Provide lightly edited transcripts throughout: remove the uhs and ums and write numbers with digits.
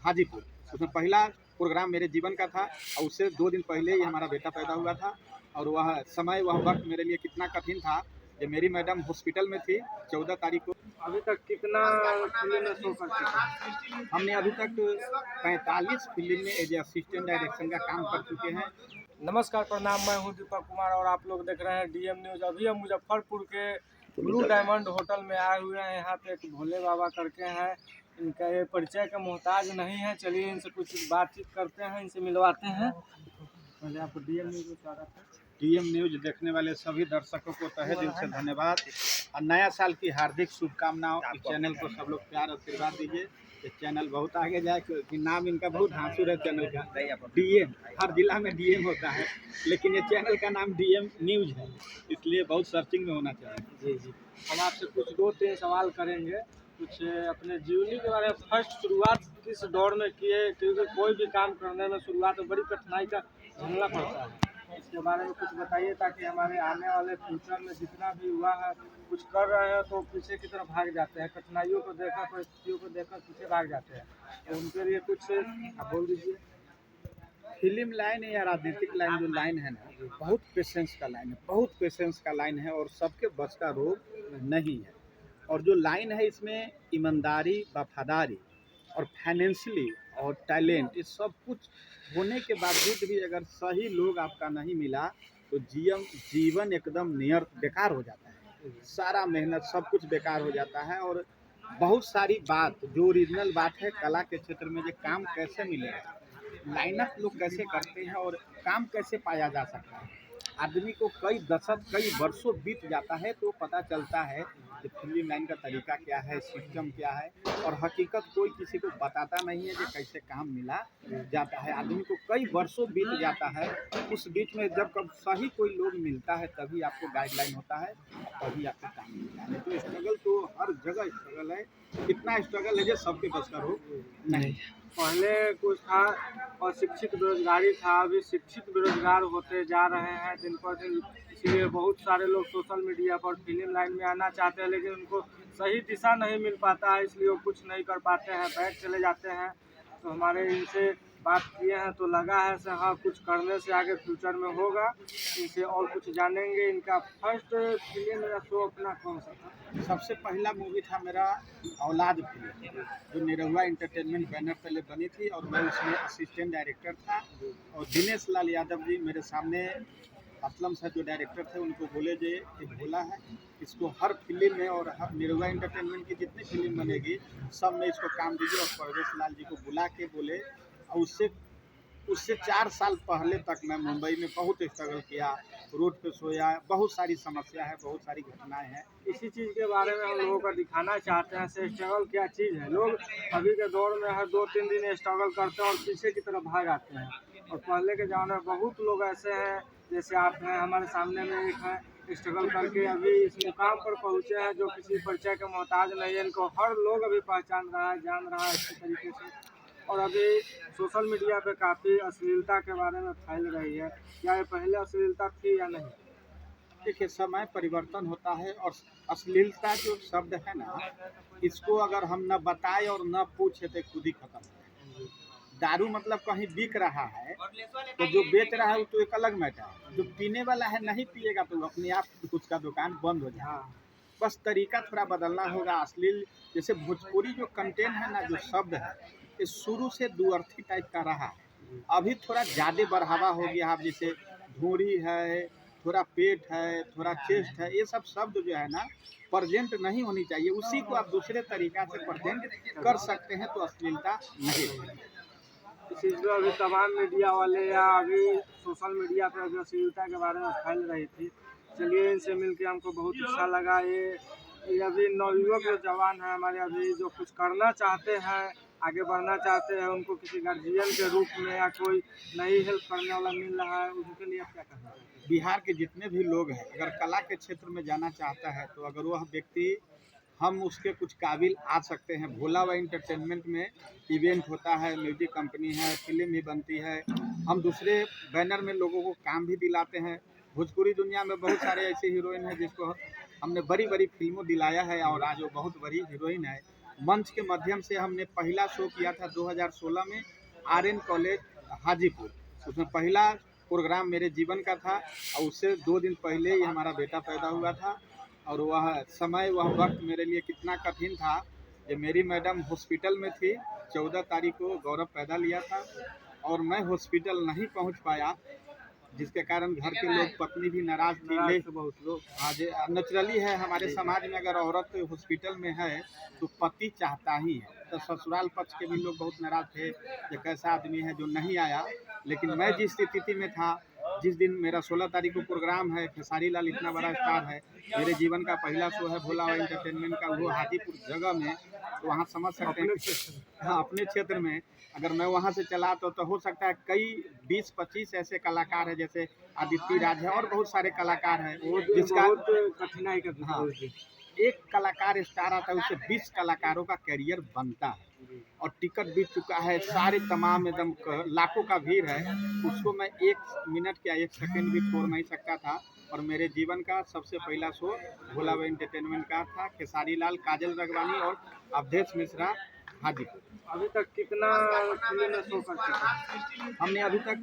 हाजीपुर। उसमें पहला प्रोग्राम मेरे जीवन का था और उससे 2 दिन पहले ही हमारा बेटा पैदा हुआ था। और वह समय, वह वक्त मेरे लिए कितना कठिन था कि मेरी मैडम हॉस्पिटल में थी 14 तारीख को। अभी तक कितना फिल्म में शो कर चुके हैं? हमने अभी तक 45 फिल्म में एज असिस्टेंट डायरेक्शन का काम कर चुके हैं। नमस्कार, प्रणाम। मैं हूं दीपक कुमार और आप लोग देख रहे हैं डीएम न्यूज़। अभी हम मुजफ्फरपुर के ब्लू डायमंड होटल में आए हुए हैं। यहाँ पे एक भोले बाबा करके हैं, इनका ये परिचय का मोहताज नहीं है। चलिए इनसे कुछ बातचीत करते हैं, इनसे मिलवाते हैं। पहले आपको डीएम न्यूज़ में स्वागत है। डीएम न्यूज देखने वाले सभी दर्शकों को तहे दिल से धन्यवाद और नया साल की हार्दिक शुभकामनाओं। इस चैनल को सब लोग प्यार आशीर्वाद दीजिए। ये चैनल बहुत आगे जाए, क्योंकि नाम इनका बहुत धांसुर है चैनल का, डीएम। हर जिला में डीएम होता है, लेकिन ये चैनल का नाम डीएम न्यूज है, इसलिए बहुत सर्चिंग में होना चाहिए। जी। हम आपसे कुछ 2-3 सवाल करेंगे, कुछ अपने जीवनी के बारे में। फर्स्ट शुरुआत किस दौर में किए, क्योंकि कोई भी काम करने में शुरुआत में बड़ी कठिनाई का झेलना पड़ता है। इसके बारे में कुछ बताइए, ताकि हमारे आने वाले फ्यूचर में जितना भी हुआ है, कुछ कर रहे हैं तो पीछे की तरफ भाग जाते हैं, कठिनाइयों को देखकर, परिस्थितियों को देखकर पीछे भाग जाते हैं। तो उनके लिए कुछ आप बोल दीजिए। फिल्म लाइन या राजनीतिक लाइन, जो लाइन है ना, बहुत पेशेंस का लाइन है, बहुत पेशेंस का लाइन है और सबके बस का रोग नहीं है। और जो लाइन है इसमें ईमानदारी, वफादारी और फाइनेंशियली और टैलेंट, ये सब कुछ होने के बावजूद भी अगर सही लोग आपका नहीं मिला तो जीवन एकदम नियर्थ बेकार हो जाता है। सारा मेहनत सब कुछ बेकार हो जाता है। और बहुत सारी बात जो ओरिजिनल बात है कला के क्षेत्र में, जो काम कैसे मिलेगा, लाइनअप लोग कैसे करते हैं और काम कैसे पाया जा सकता है। आदमी को कई दशक, कई वर्षों बीत जाता है तो पता चलता है कि फिल्म लाइन का तरीका क्या है, सिस्टम क्या है। और हकीकत कोई किसी को बताता नहीं है कि कैसे काम मिला जाता है। आदमी को कई वर्षों बीत जाता है, उस बीच में जब कब सही कोई लोग मिलता है तभी आपको गाइडलाइन होता है, तभी आपको काम मिलता है। तो स्ट्रगल तो हर जगह स्ट्रगल है, इतना स्ट्रगल है जो सबके बस का हो नहीं। पहले कुछ था और शिक्षित बेरोजगारी था, अभी शिक्षित बेरोजगार होते जा रहे हैं दिन पर दिन। इसलिए बहुत सारे लोग सोशल मीडिया पर फिल्म लाइन में आना चाहते हैं, लेकिन उनको सही दिशा नहीं मिल पाता है, इसलिए वो कुछ नहीं कर पाते हैं, बैठ चले जाते हैं। तो हमारे इनसे बात किए हैं तो लगा है से हाँ, कुछ करने से आगे फ्यूचर में होगा। इनसे और कुछ जानेंगे। इनका फर्स्ट फिल्म मेरा शो अपना कौन सा था? सबसे पहला मूवी था मेरा औलाद फिल्म, जो निरहुआ एंटरटेनमेंट बैनर तले बनी थी और मैं उसमें असिस्टेंट डायरेक्टर था। और दिनेश लाल यादव जी मेरे सामने, असलम सर जो डायरेक्टर थे, उनको बोले जे ये भोला है, इसको हर फिल्म में और हर निरहुआ एंटरटेनमेंट की जितनी फिल्म बनेगी सब में इसको काम दीजिए। और परवेश लाल जी को बुला के बोले, और उससे 4 साल पहले तक मैं मुंबई में बहुत स्ट्रगल किया, रोड पे सोया, बहुत सारी समस्या है, बहुत सारी घटनाएं हैं। इसी चीज़ के बारे में हम लोगों को दिखाना चाहते हैं से स्ट्रगल क्या चीज़ है। लोग अभी के दौर में हर 2-3 दिन स्ट्रगल करते हैं और पीछे की तरफ भाग आते हैं। और पहले के ज़माने में बहुत लोग ऐसे हैं, जैसे आप हैं, हमारे सामने में एक है, स्ट्रगल करके अभी इस मुकाम पर पहुँचे हैं, जो किसी परिचय के मोहताज नहीं है। इनको हर लोग अभी पहचान रहा है, जान रहा है अच्छी तरीके से। और अभी सोशल मीडिया पे काफ़ी अश्लीलता के बारे में फैल रही है। क्या ये पहले अश्लीलता थी या नहीं? देखिए, समय परिवर्तन होता है और अश्लीलता जो शब्द है ना, इसको अगर हम न बताए और न पूछे तो खुद ही खत्म हो जाए। दारू मतलब कहीं बिक रहा है तो जो बेच रहा है वो तो एक अलग मैटर है, जो पीने वाला है नहीं पिएगा तो अपने आप उसका दुकान बंद हो जाए। बस तरीका थोड़ा बदलना होगा। अश्लील, जैसे भोजपुरी जो कंटेंट है ना, जो शब्द है, ये शुरू से दुअर्थी टाइप का रहा है, अभी थोड़ा ज़्यादा बढ़ावा हो गया। अब जैसे धूरी है, थोड़ा पेट है, थोड़ा चेस्ट है, ये सब शब्द जो है ना प्रेजेंट नहीं होनी चाहिए। उसी को आप दूसरे तरीका से प्रेजेंट कर सकते हैं तो अश्लीलता नहीं है। इसी जो अभी तमाम मीडिया वाले या अभी सोशल मीडिया पर जो अश्लीलता के बारे में फैल रही थी, चलिए इनसे मिलके हमको बहुत अच्छा लगा। ये अभी नवयुवक जो जवान हैं हमारे, अभी जो कुछ करना चाहते हैं, आगे बढ़ना चाहते हैं, उनको किसी गार्जियन के रूप में या कोई नई हेल्प करने वाला मिल रहा है, उनके लिए क्या करना है? बिहार के जितने भी लोग हैं, अगर कला के क्षेत्र में जाना चाहता है तो अगर वह व्यक्ति, हम उसके कुछ काबिल आ सकते हैं। भोला व एंटरटेनमेंट में इवेंट होता है, म्यूजिक कंपनी है, फिल्म भी बनती है, हम दूसरे बैनर में लोगों को काम भी दिलाते हैं। भोजपुरी दुनिया में बहुत सारे ऐसे हीरोइन हैं जिसको हमने बड़ी बड़ी फिल्मों दिलाया है और आज वो बहुत बड़ी हीरोइन है। मंच के माध्यम से हमने पहला शो किया था 2016 में आर्यन कॉलेज हाजीपुर। उसमें पहला प्रोग्राम मेरे जीवन का था और उससे 2 दिन पहले ही हमारा बेटा पैदा हुआ था। और वह समय, वह वक्त मेरे लिए कितना कठिन था कि मेरी मैडम हॉस्पिटल में थी। 14 तारीख को गौरव पैदा लिया था और मैं हॉस्पिटल नहीं पहुंच पाया, जिसके कारण घर के लोग, पत्नी भी नाराज थी। बहुत लोग आज नेचुरली है हमारे समाज में, अगर औरत हॉस्पिटल में है तो पति चाहता ही है। तो ससुराल पक्ष के भी लोग बहुत नाराज थे, ये कैसा आदमी है जो नहीं आया। लेकिन मैं जिस स्थिति में था, जिस दिन मेरा 16 तारीख को प्रोग्राम है, खेसारी लाल इतना बड़ा स्टार है, मेरे जीवन का पहला शो है भोला एंटरटेनमेंट का, वो हाजीपुर जगह में, तो वहाँ समझ सकते हैं कि हाँ, अपने क्षेत्र में अगर मैं वहाँ से चला तो हो सकता है कई 20-25 ऐसे कलाकार हैं, जैसे आदित्य राज है और बहुत सारे कलाकार हैं, जिसका कठिनाई का हाँ, एक कलाकार स्टार आता है उससे 20 कलाकारों का करियर बनता है। और टिकट बिक चुका है, सारे तमाम एकदम लाखों का भीड़ है, उसको मैं 1 मिनट या 1 सेकंड भी छोड़ नहीं सकता था। और मेरे जीवन का सबसे पहला शो भोला एंटरटेनमेंट का था, खेसारी लाल, काजल रगवानी और अवधेश मिश्रा हाजीपुर। अभी तक कितना फिल्म में शो कर चुके हैं? हमने अभी तक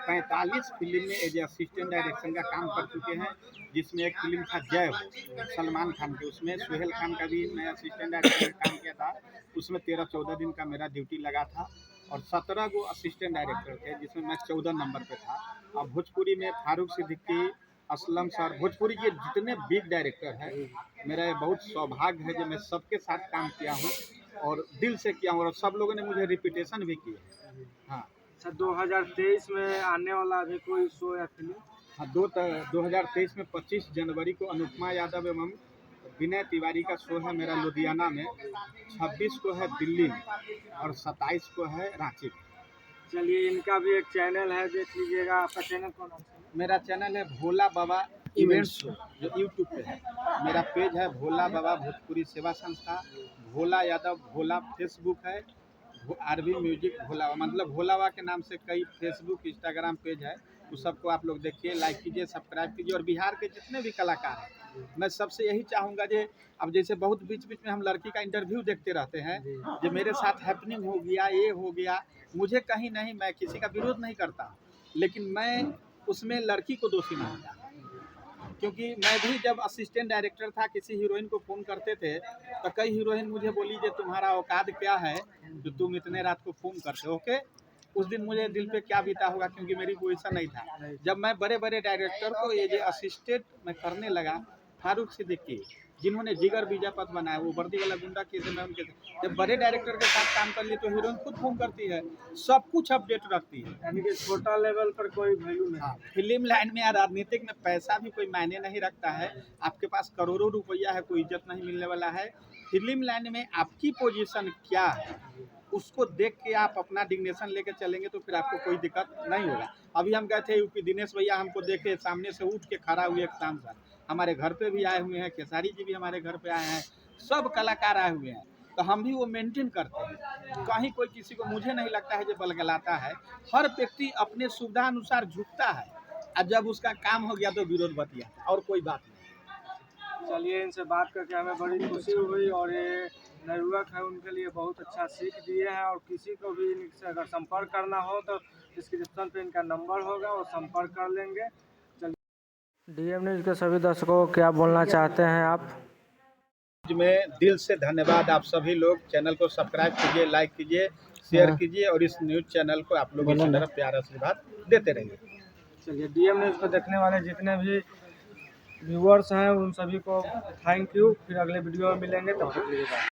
45 फिल्म में एज असिस्टेंट डायरेक्शन का काम कर चुके हैं, जिसमें एक फिल्म था जय हो सलमान खान की, उसमें सोहेल खान का भी मैं असिस्टेंट डायरेक्टर का काम किया था। उसमें 13-14 दिन का मेरा ड्यूटी लगा था और 17 गो असिस्टेंट डायरेक्टर थे, जिसमें मैं 14 नंबर पे था। और भोजपुरी में फारूक सिद्दीकी, असलम सर, भोजपुरी के जितने बिग डायरेक्टर हैं, मेरा बहुत सौभाग्य है कि मैं सबके साथ काम किया हूँ और दिल से किया हूँ और सब लोगों ने मुझे रिपीटेशन भी की है। हाँ सर, 2023 में आने वाला अभी कोई शो या फिल्म? हाँ, 2023 में 25 जनवरी को अनुपमा यादव एवं विनय तिवारी का शो है मेरा लुधियाना में, 26 को है दिल्ली में और 27 को है रांची में। चलिए, इनका भी एक चैनल है, देख लीजिएगा। आपका चैनल कौन है? मेरा चैनल है भोला बाबा इवेंट शो, जो यूट्यूब पे है। मेरा पेज है भोला बाबा भोजपुरी सेवा संस्था, भोला यादव भोला फेसबुक है, आरबी म्यूजिक भोला, मतलब भोलावा के नाम से कई फेसबुक इंस्टाग्राम पेज है। उस सबको आप लोग देखिए, लाइक कीजिए, सब्सक्राइब कीजिए। और बिहार के जितने भी कलाकार हैं, मैं सबसे यही चाहूँगा कि अब जैसे बहुत बीच बीच में हम लड़की का इंटरव्यू देखते रहते हैं, जो मेरे साथ हैपनिंग हो गया, ये हो गया, मुझे कहीं नहीं, मैं किसी का विरोध नहीं करता, लेकिन मैं उसमें लड़की को दोषी मानता, क्योंकि मैं भी जब असिस्टेंट डायरेक्टर था, किसी हीरोइन को फ़ोन करते थे तो कई हीरोइन मुझे बोली कि तुम्हारा औकात क्या है तो तुम इतने रात को फ़ोन करते हो। ओके, उस दिन मुझे दिल पे क्या बीता होगा, क्योंकि मेरी पोजीशन नहीं था। जब मैं बड़े बड़े डायरेक्टर को ये जो असिस्टेंट मैं करने लगा, फारूक सिद्दीकी जिन्होंने जिगर बीजापत बनाया, वो वर्दी वाला गुंडा केस में उनके, जब बड़े डायरेक्टर के साथ काम कर लिए तो हीरोइन खुद फोन करती है, सब कुछ अपडेट रखती है। यानी कि छोटा लेवल पर कोई वैल्यू नहीं। हाँ, फिल्म लाइन में या राजनीतिक में पैसा भी कोई मायने नहीं रखता है। आपके पास करोड़ों रुपया है, कोई इज्जत नहीं मिलने वाला है। फिल्म लाइन में आपकी पोजीशन क्या है, उसको देख के आप अपना डिग्नेशन लेके चलेंगे तो फिर आपको कोई दिक्कत नहीं होगा। अभी हम गए थे यूपी, दिनेश भैया हमको देखे, सामने से उठ के खड़ा हुए, एक सांसद हमारे घर पे भी आए हुए हैं, खेसारी जी भी हमारे घर पे आए हैं, सब कलाकार आए हुए हैं, तो हम भी वो मेंटेन करते हैं। कहीं कोई किसी को, मुझे नहीं लगता है जो बलगलाता है। हर व्यक्ति अपने सुविधा अनुसार झुकता है और जब उसका काम हो गया तो विरोध बतिया, और कोई बात नहीं। चलिए, इनसे बात करके हमें बड़ी खुशी हुई और ये नवयुवक है, उनके लिए बहुत अच्छा सीख दिए हैं। और किसी को भी इनसे अगर संपर्क करना हो तो डिस्क्रिप्शन पे इनका नंबर होगा, वो संपर्क कर लेंगे। चलिए, डीएम न्यूज़ के सभी दर्शकों को क्या बोलना चाहते हैं आप? में दिल से धन्यवाद। आप सभी लोग चैनल को सब्सक्राइब कीजिए, लाइक कीजिए, शेयर कीजिए और इस न्यूज़ चैनल को आप लोग इसी तरह प्यार आशीर्वाद देते रहिए। चलिए, डीएम न्यूज़ को देखने वाले जितने भी व्यूअर्स हैं उन सभी को थैंक यू। फिर अगले वीडियो में मिलेंगे, तब तक के लिए बाय।